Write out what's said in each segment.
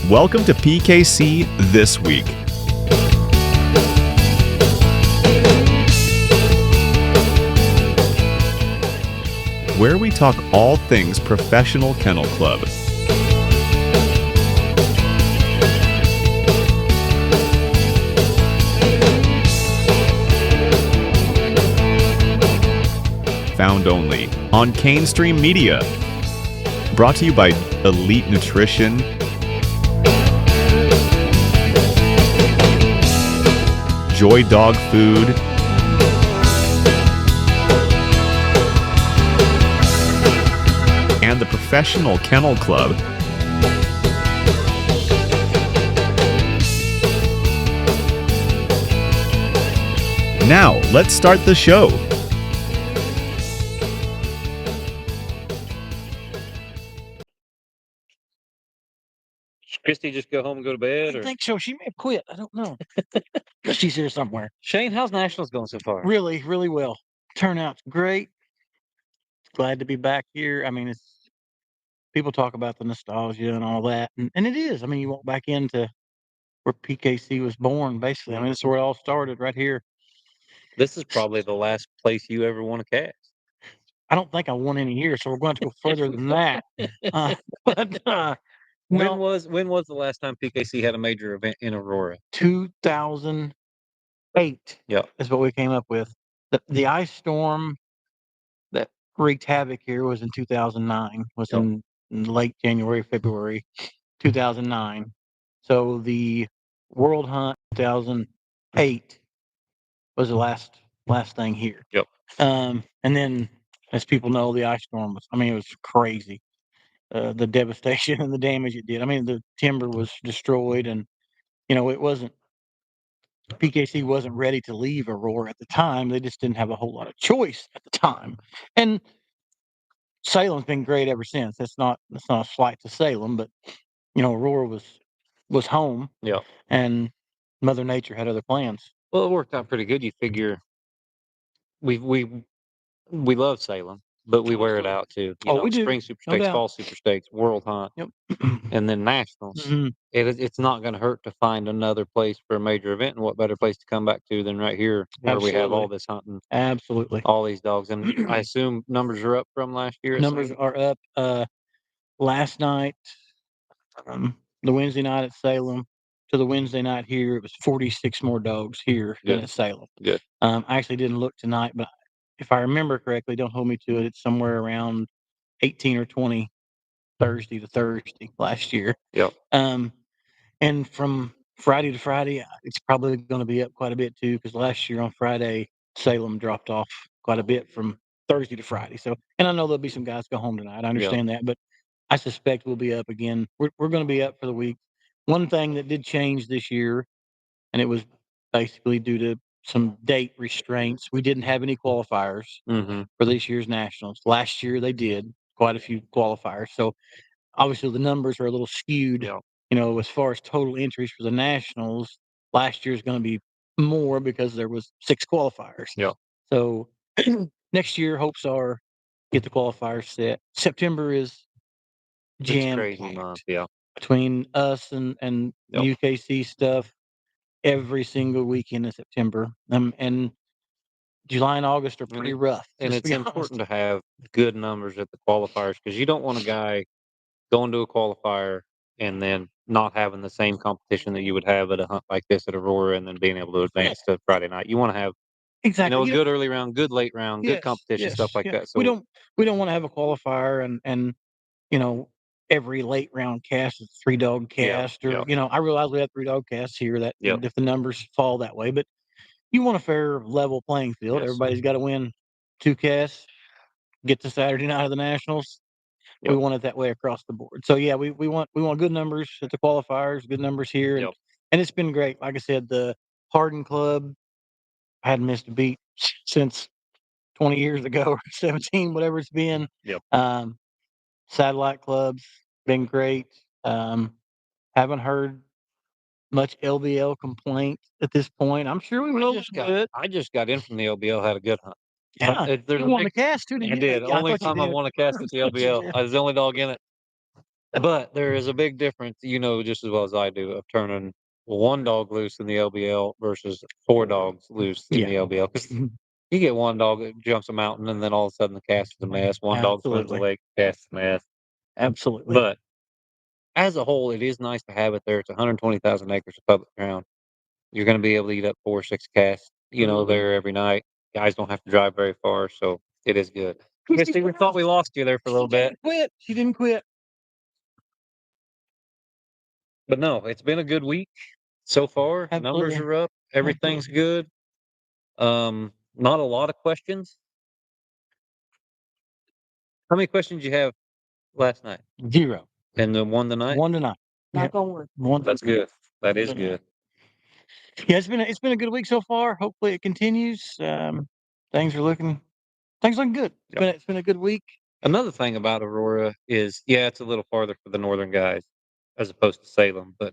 Welcome to PKC This Week. Where we talk all things professional kennel club. Found only on Cane Stream Media. Brought to you by Elite Nutrition, Joy Dog Food, and the Professional Kennel Club. Now, let's start the show. Christy just go home and go to bed? I Or think so. She may have quit. I don't know. But she's here somewhere. Shane, how's Nationals going so far? Really, really well. Turnout's great. Glad to be back here. I mean, it's people talk about the nostalgia and all that, and it is. I mean, you walk back into where PKC was born, basically. I mean, this is where it all started, right here. This is probably the last place you ever want to cast. I don't think I won any years, so we're going to go further than that. But When no, was the last time PKC had a major event in Aurora? 2008 Yep. is what we came up with. The ice storm that wreaked havoc here was in 2009. Was Yep. in late January, February 2009. So the World Hunt 2008 was the last thing here. Yep. And then, as people know, the ice storm was. I mean, it was crazy. The devastation and the damage it did. I mean, the timber was destroyed, and it wasn't. PKC wasn't ready to leave Aurora at the time. They just didn't have a whole lot of choice at the time. And Salem's been great ever since. That's not a slight to Salem, but Aurora was home, Yeah. and Mother Nature had other plans. Well, it worked out pretty good. You figure we love Salem, but we wear it out too. We do. Spring Super No Stakes, doubt. Fall Super Stakes, World Hunt, Yep. and then Nationals. Mhm. It's not going to hurt to find another place for a major event, and what better place to come back to than right here where we have all Absolutely. this hunting, Absolutely. all these dogs. And I assume numbers are up from last year. Numbers are up. Last night, the Wednesday night at Salem to the Wednesday night here, it was 46 more dogs here than Good. at Salem. Good. I actually didn't look tonight, but if I remember correctly, don't hold me to it, it's somewhere around 18 or 20 Thursday to Thursday last year. Yep. And from Friday to Friday, it's probably going to be up quite a bit too, because last year on Friday, Salem dropped off quite a bit from Thursday to Friday. So, and I know there'll be some guys go home tonight. I understand that, but I suspect we'll be up again. We're going to be up for the week. One thing that did change this year, and it was basically due to some date restraints. We didn't have any qualifiers for this year's Nationals. Last year they did quite a few qualifiers. So obviously the numbers are a little skewed. Yeah. As far as total entries for the Nationals, last year is going to be more because there was 6 qualifiers. Yeah. So next year, hopes are get the qualifiers set. September is jam crazy month. Yeah. between us and Yep. UKC stuff every single weekend in September. And July and August are pretty rough. And it's important to have good numbers at the qualifiers, because you don't want a guy going to a qualifier and then not having the same competition that you would have at a hunt like this at Aurora, and then being able to advance to Friday night. You want to have exactly a good early round, good late round, good competition, stuff like that. So we don't want to have a qualifier and every late round cast is 3-dog cast, or I realize we have 3-dog casts here that if the numbers fall that way, but you want a fair level playing field. Yes. Everybody's got to win 2 casts, get to Saturday night of the Nationals. We want it that way across the board. So we want good numbers at the qualifiers, good numbers here, and it's been great. Like I said, the Hardin Club hadn't missed a beat since 20 years ago or 17, whatever it's been. Satellite clubs been great. Haven't heard much LBL complaint at this point. I'm sure we will. I just got in from the LBL, had a good hunt. Yeah, you won the cast too, didn't you? I did. Only time I won a cast at the LBL. I was the only dog in it. But there is a big difference, just as well as I do, of turning one dog loose in the LBL versus 4 dogs loose in the LBL. Because you get one dog that jumps a mountain, and then all of a sudden the cast is a mess. One dog swims a Absolutely. lake, cast is a mess. Absolutely. But as a whole, it is nice to have it there. It's 120,000 acres of public ground. You're going to be able to eat up 4 or 6 casts, there every night. Guys don't have to drive very far, so it is good. Christy, we thought we lost you there for a little bit. She didn't quit. But no, it's been a good week so far. Numbers Absolutely. are up. Everything's good. Not a lot of questions. How many questions you have last night? 0. And the one tonight? 1 tonight. Knock on wood. One. That's good. That is good. Yeah, it's been a good week so far. Hopefully it continues. Things are looking good. It's been a good week. Another thing about Aurora is, it's a little farther for the northern guys as opposed to Salem, but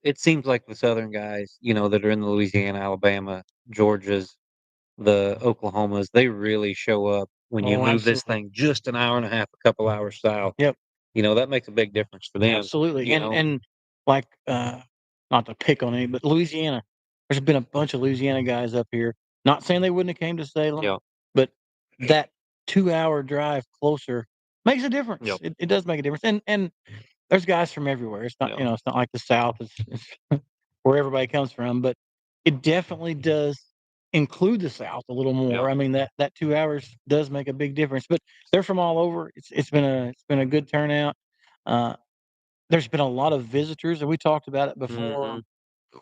it seems like the southern guys, that are in the Louisiana, Alabama, Georgias, the Oklahomas, they really show up when you move this thing just an hour and a half, a couple hours south. Yep. That makes a big difference for them. Absolutely. And like not to pick on any, but Louisiana, there's been a bunch of Louisiana guys up here. Not saying they wouldn't have came to Salem, but that 2-hour drive closer makes a difference. Yep. It does make a difference. And there's guys from everywhere. It's not, it's not like the South is where everybody comes from, but it definitely does include the South a little more. Yep. I mean, that 2 hours does make a big difference, but they're from all over. It's been a good turnout. There's been a lot of visitors, and we talked about it before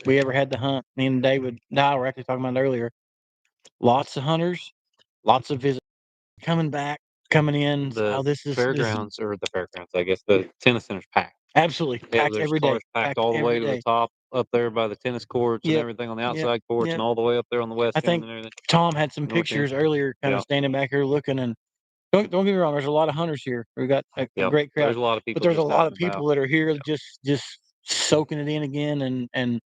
we ever had the hunt. Me and David Dye were actually talking about it earlier. Lots of hunters, lots of visitors coming back, coming in. The fairgrounds, I guess, the tennis center's packed. Absolutely packed There's every day. cars packed all the way to the top up there by the tennis courts and everything on the outside courts and all the way up there on the west I end think and everything. Tom had some pictures earlier, kind of standing back here looking, and don't get me wrong. There's a lot of hunters here. We got a great crowd. There's a lot of people, but there's a lot of people that are here just soaking it in again, and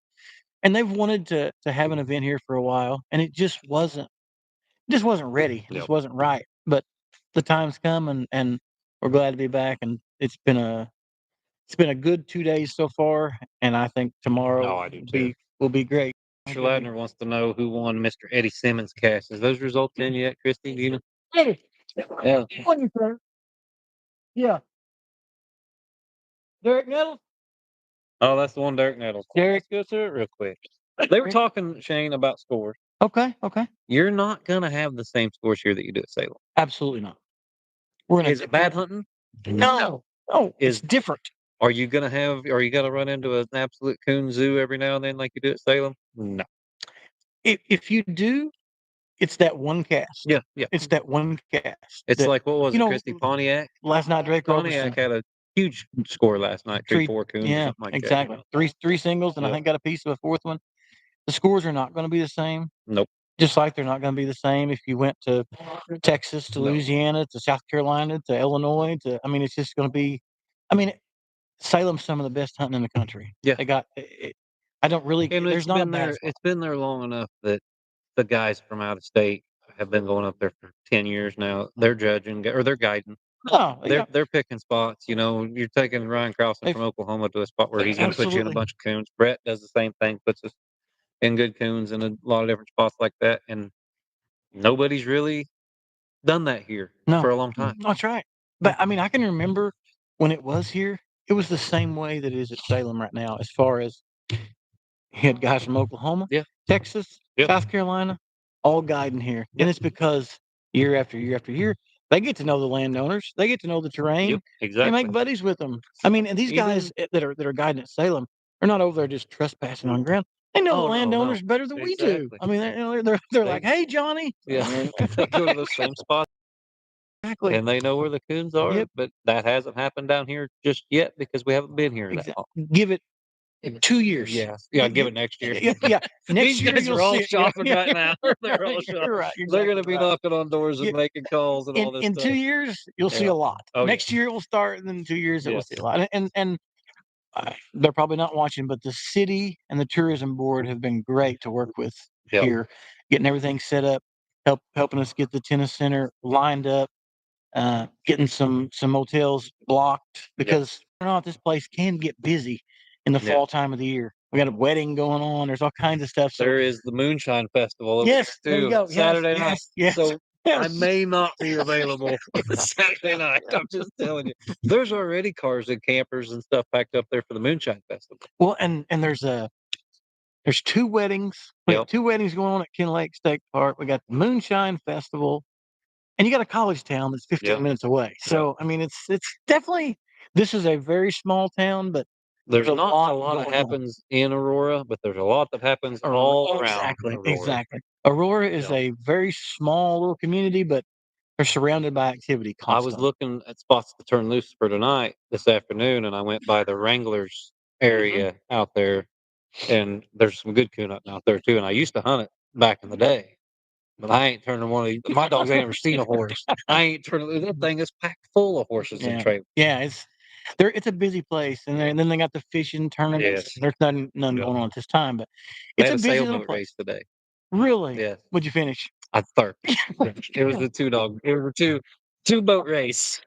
they've wanted to have an event here for a while, and it just wasn't ready. It just wasn't right. But the time's come, and we're glad to be back. And it's been a good 2 days so far, and I think tomorrow will be great. Mr. Ladner wants to know who won Mr. Eddie Simmons' cast. Is those results in yet, Christy? Do you know? Hey, Yeah. yeah. Derek Nettles. Oh, that's the one, Derek Nettles. Derek, Let's go through it real quick. They were talking, Shane, about scores. Okay. You're not gonna have the same scores here that you do at Salem. Absolutely not. Is it bad hunting? No. It's different. Are you gonna run into an absolute coon zoo every now and then like you do at Salem? No. If you do, it's that one cast. Yeah. It's that one cast. It's like, what was it, Christy? Pontiac? Last night, Drake Pontiac had a huge score last night, 3-4 coons, or something like exactly. that. Three singles, and I think got a piece of a fourth one. The scores are not going to be the same. Nope. Just like they're not going to be the same if you went to Texas, to Louisiana, to South Carolina, to Illinois. It's just going to be. Salem's some of the best hunting in the country. Yeah. They got. I don't really. And there's not a bad spot. it's been there long enough that the guys from out of state have been going up there for 10 years now. They're judging or they're guiding. Oh, They're picking spots. You're taking Ryan Crowson from Oklahoma to a spot where he's going to put you in a bunch of coons. Brett does the same thing, puts us in good coons in a lot of different spots like that. And nobody's really done that here for a long time. That's right. But I can remember when it was here, it was the same way that it is at Salem right now, as far as you had guys from Oklahoma, Texas, South Carolina, all guiding here. And it's because year after year after year, they get to know the landowners, they get to know the terrain. Exactly. They make buddies with them. And these guys that are guiding at Salem, they're not over there just trespassing on ground. They know the landowners better than we do. They're like, "Hey, Johnny." Yeah, they go to those same spots. Exactly. And they know where the coons are, but that hasn't happened down here just yet because we haven't been here that long. Give it 2 years. Yeah, give it next year. Yeah. Next These year guys you'll are all see it. shopping right now. They're all shopping. You're right. They're going to be knocking on doors and making calls and all this in stuff. 2 years, you'll see a lot. Next year will start, and then in 2 years, we'll see a lot. And they're probably not watching, but the city and the tourism board have been great to work with here, getting everything set up, helping us get the tennis center lined up. getting some motels blocked because or not, this place can get busy in the fall time of the year. We got a wedding going on. There's all kinds of stuff. So There is the Moonshine Festival over yes, there there you too, go. Saturday night. Yes. So I Yes. may not be available Saturday night. I'm just telling you. There's already cars and campers and stuff packed up there for the Moonshine Festival. Well, and there's two weddings. We got two weddings going on at Ken Lake State Park. We got the Moonshine Festival, and you got a college town that's 15 minutes away. So I mean, it's definitely this is a very small town, but there's a not lot a lot that going on. happens in Aurora, but there's a lot that happens all around Aurora. Exactly. Aurora is a very small little community, but they're surrounded by activity I was constantly. looking at spots to turn loose for tonight this afternoon, and I went by the Wranglers area out there, and there's some good coon hunting out there too. And I used to hunt it back in the day, but I ain't turning one of these. My dogs ain't ever seen a horse. I ain't turning. That thing is packed full of horses and trailers. Yeah, it's a busy place, and then they got the fishing tournaments. Yes. There's none going on at this time, but it's a busy little sailboat place. race today. Really? Yes. What'd you finish? I third. It was a It was a two boat race.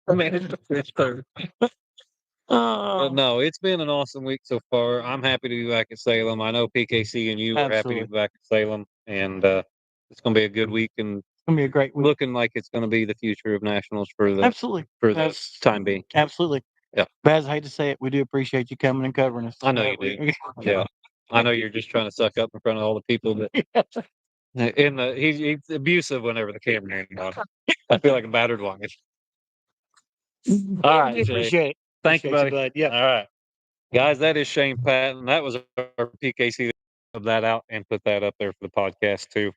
I managed to finish third. But no, it's been an awesome week so far. I'm happy to be back at Salem. I know PKC and you are happy to be back at Salem, and it's going to be a good week and It's gonna be a great week. looking like it's going to be the future of nationals for the time being. Absolutely. Yeah. Baz, I hate to say it, we do appreciate you coming and covering us. I know you do. Yeah. I know you're just trying to suck up in front of all the people, but he's abusive whenever the camera ain't on. I feel like a battered woman. All right, Jay. Appreciate it. Thank you, buddy. Bud. Yeah. All right. Guys, that is Shane Patton. That was our PKC of that out and put that up there for the podcast too.